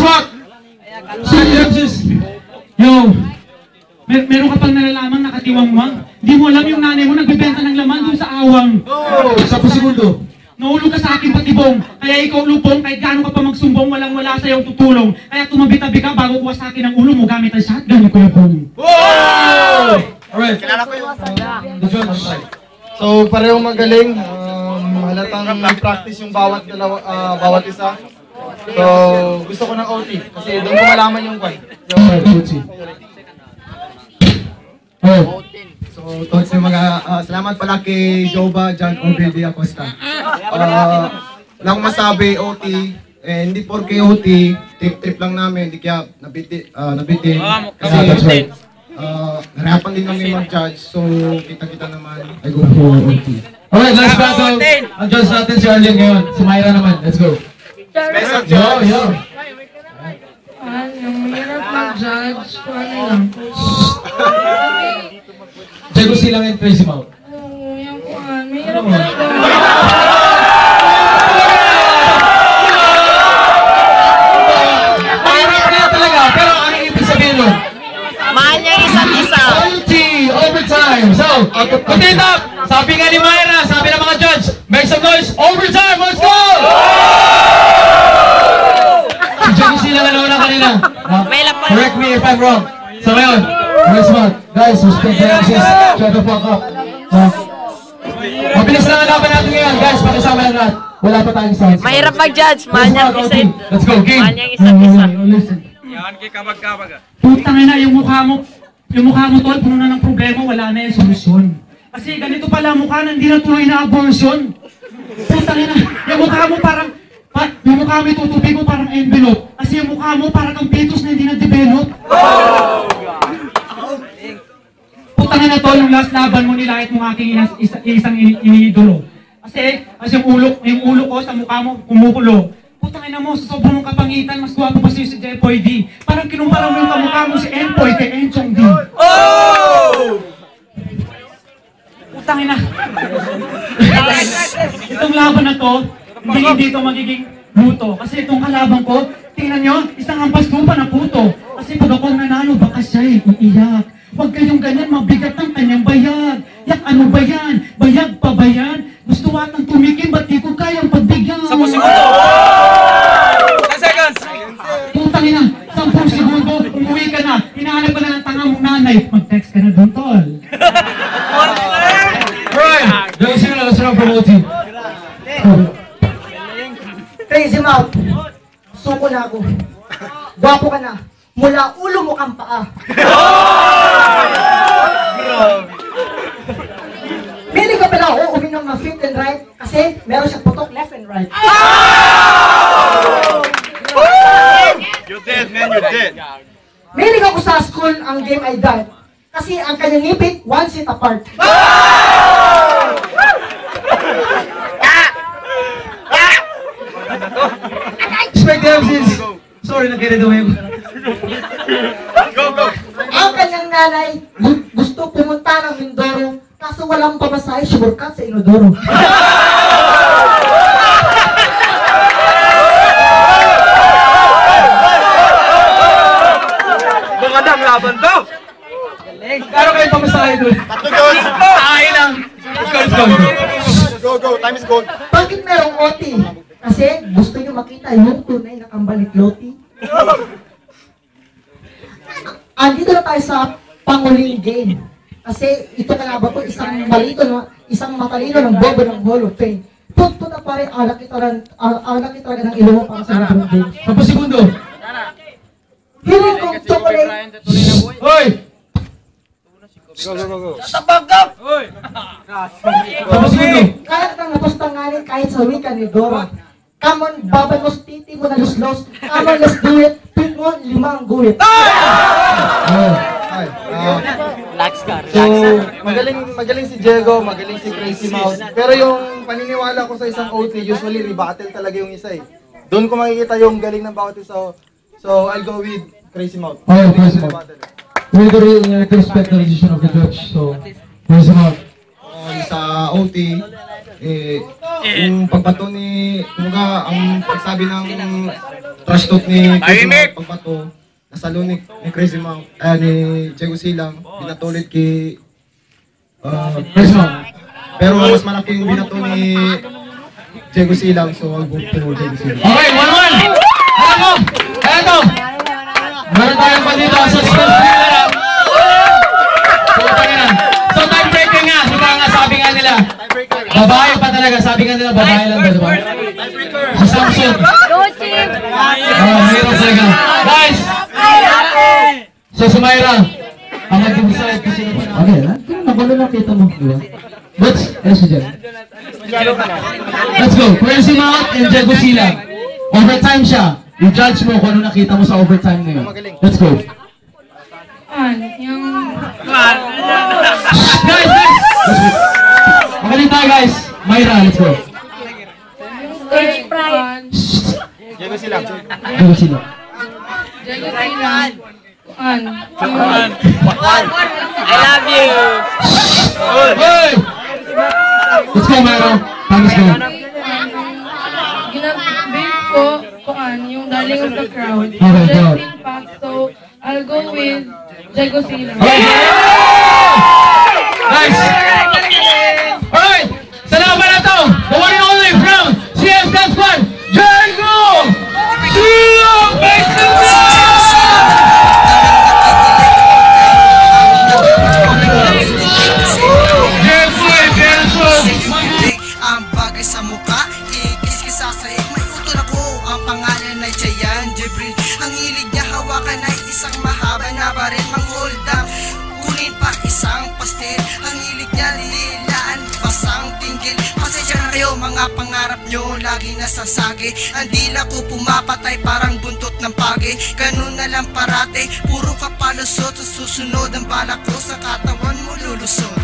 what? Yo, meron ka pang nalalamang nakatiwangwang. Hindi mo alam yung nanay mo nagbebenta ng laman doon sa awang. Sa segundo. Nahulog ka sa aking patibong, kaya ikaw lupong, kahit gaano ka pa magsumbong, walang-wala sa'yo tutulong. Kaya tumabi-tabi ka bago kuha sa akin ang ulo mo gamit ang shotgun ni Kuya Pong. Wow! Alright. Kilala ko yung The judge. So, parehong magaling. Halatang practice yung bawat isa. So, gusto ko ng OT kasi doon ko malaman yung kwan. So, thanks yung mga, salamat pala kay Joba, John Obedi Acosta. Wala akong masabi, OT, hindi porke OT, trip lang namin, hindi kaya nabitin. Kasi, narapan din kami mag-judge, so kita-kita naman, I go for OT. Alright, last battle, ang judge natin si Arlene ngayon, si Myra naman, let's go. Yo! Yung mahirap mag-judge ko lang. Diego silang and Crazy Mouth. Yung kuhan, mahirap talaga. Mahirap kaya talaga, pero ano ibig sabihin nun? mahal niya isa't isa. OT, overtime. So, continue up. Sabi nga ni Myra, sabi ng mga judge, make some noise, overtime, let's go! Si Diego silang ano na kanina. Correct me if I'm wrong. So ngayon, Crazy Mouth. Guys, respect the MCs. Shut the fuck up. Mabilis lang ang laban natin ngayon. Guys, pakisama lang lahat. Wala pa tayong sounds. Mahirap mag-judge, mahal niya isa't isa. Let's go, game. Mahal niya isa't isa. Yan, kikabag-kabag. Putang ina, yung mukha mo tol, puno na ng problema, wala na yung solusyon. Kasi ganito pala ang mukha, hindi na tuloy na abortion. Putang ina, yung mukha mo parang, yung mukha mo itutubig mo parang envelope. Kasi yung mukha mo parang kang fetus na hindi na-develop. Putang ina tol, yung last laban mo nilahit mo aking isang iniidolo. Kasi yung ulo ko sa mukha mo kumukulo. Putang ina mo, sa sobrang mong kapangitan, mas guwapo pa siya si Jepoy D. Parang kinumpara mo yung kamukha mo si Empoy kay Enchong D. Putang ina. Itong laban na to, hindi ito magiging luto. Kasi itong kalaban ko, tingnan nyo, isang hampas lupa na puto. Kasi pag ako nanalo, baka siya'y iiyak. Huwag kayong ganyan, mabigat ang kanyang bayag. Yak, ano ba yan? Bayag pa ba yan? Gusto atang tumikim, ba't di ko kayang pagbigyan? 10 segundo! 10 seconds! Putang ina, 10 segundo, umuwi ka na. Hinahanap ka na ng tanga mong nanay. Mag-text ka na doon, tol. Alright, Diego sila, let's run for OT. Crazy Mouth, suko na ako. Gwapo ka na. Mula ulo mo kang paa. Pili ka pala ako uminom ng fit and right kasi meron siyang putok left and right. You did, man, you did. Pili ako sa school ang game ay dart kasi ang kanyang ngipit one seat apart. Respect the MCs. Sorry, nag-get away. Go! Ang kanyang nanay gusto pumunta ng Mindoro kaso walang pamasahe shortcut sa Inodoro. Magandang laban to! Kano kayo pamasahe doon? 3 goals! Ay lang. Let's go. Go! Time is gold! Bakit merong OT? Kasi gusto nyo makita yung tunay na kambalik loti. Andito na tayo sa panguling game. Kasi ito kalaban ko isang matalino ng bobo ng Hall of Fame. Punto na pare, alak kita ng ilo mo para sa laban game. 10 segundo. Hiling kong chocolate. Hoy! Go! Tabagap! 10 segundo. Kaya kang napustanganin kahit sa wika ni Dora. Come on, babagos titi mo na luslos. Come on, let's do it. Pick mo, 5 ang guhit. So, magaling si Diego, magaling si Crazy Mouth. Pero yung paniniwala ko sa isang OT, usually rebuttal talaga yung isa eh. Doon ko makikita yung galing ng bawat isa. So, I'll go with Crazy Mouth. Okay, Crazy Mouth. We need to respect the decision of the judge. So, Crazy Mouth. Sa OT, Yung pagbato ni, kumbaga, ang pagsabi ng trash talk ni Crazy Mount, pagbato, nasalo ni Crazy Mount, ni Diego Silang, binatulit kay Crazy Mount. Pero mas malaki yung binato ni Diego Silang, so I'll vote for Diego Silang. Okay, 1-1. Ano? Eto. Meron tayong pa dito sa school nila. So time breaker nga. Sabi nga nila. Babae pa talaga. Sabi nga nila babae lang ba, diba? Si Samson. Mayroon talaga. Guys. So Sumaira. Ang mag-decide kasi na pa na. Okay, nakulo na kita mo. Diba? Let's go. Crazy Mount and Diego Silang. Overtime siya. I-judge mo kung ano nakita mo sa overtime na yun. Let's go. Yung... Guys! Magaling tayo guys. Myra, let's go. Stage fright. Diego Silang. Diego Silang. Diego Silang. I love you. Hey! Let's go, Myra. Let's go. Ginag-base ko yung Darling of the Crowd. Okay, go. Just impact, so I'll go with Diego Silang. Nice! Alright! Salamat na to! The one and only from CS God Squad, Diego Silang! Make some noise! Ang bagay sa mukha, ikis-kisa sa may utol ako. Ang pangalan ay Chayan Jibril. Ang hilig niya hawakan ay isang mahaba na baril. Mang-hold up, kunin pa isang pastil. Ang hilig niya lilaan, basang tinggil. Pasensya na kayo, mga pangarap nyo lagi nasasagi. Ang dila ko pumapatay parang buntot ng pagi. Ganun na lang parate, puro ka palusot. Sa susunod ang balak ko sa katawan mo lulusot.